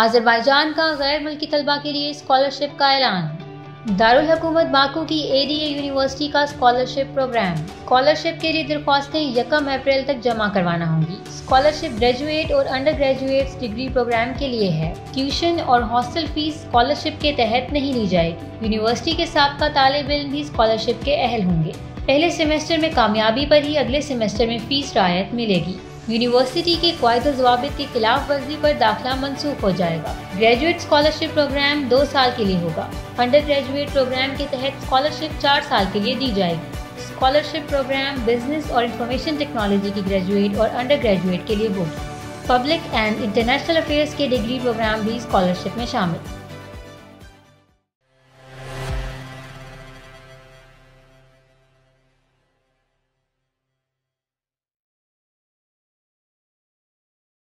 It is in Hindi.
अज़रबैजान का गैर मुल्की तलबा के लिए स्कॉलरशिप का ऐलान। दारुल हुकूमत बाकू की ADA यूनिवर्सिटी का स्कॉलरशिप प्रोग्राम। स्कॉलरशिप के लिए दरख्वास्तें 1 अप्रैल तक जमा करवाना होंगी। स्कॉलरशिप ग्रेजुएट और अंडर ग्रेजुएट डिग्री प्रोग्राम के लिए है। ट्यूशन और हॉस्टल फीस स्कॉलरशिप के तहत नहीं ली जाएगी। यूनिवर्सिटी के साबका तालिब इल्म भी स्कॉलरशिप के अहल होंगे। पहले सेमेस्टर में कामयाबी पर ही अगले सेमेस्टर में फीस रायत मिलेगी। यूनिवर्सिटी के क़वाइद व ज़वाबित की खिलाफ वर्जी पर दाखिला मनसूख हो जाएगा। ग्रेजुएट स्कॉलरशिप प्रोग्राम 2 साल के लिए होगा। अंडर ग्रेजुएट प्रोग्राम के तहत स्कॉलरशिप 4 साल के लिए दी जाएगी। स्कॉलरशिप प्रोग्राम बिजनेस और इंफॉर्मेशन टेक्नोलॉजी की ग्रेजुएट और अंडर ग्रेजुएट के लिए होगी। पब्लिक एंड इंटरनेशनल अफेयर्स के डिग्री प्रोग्राम भी स्कॉलरशिप में शामिल।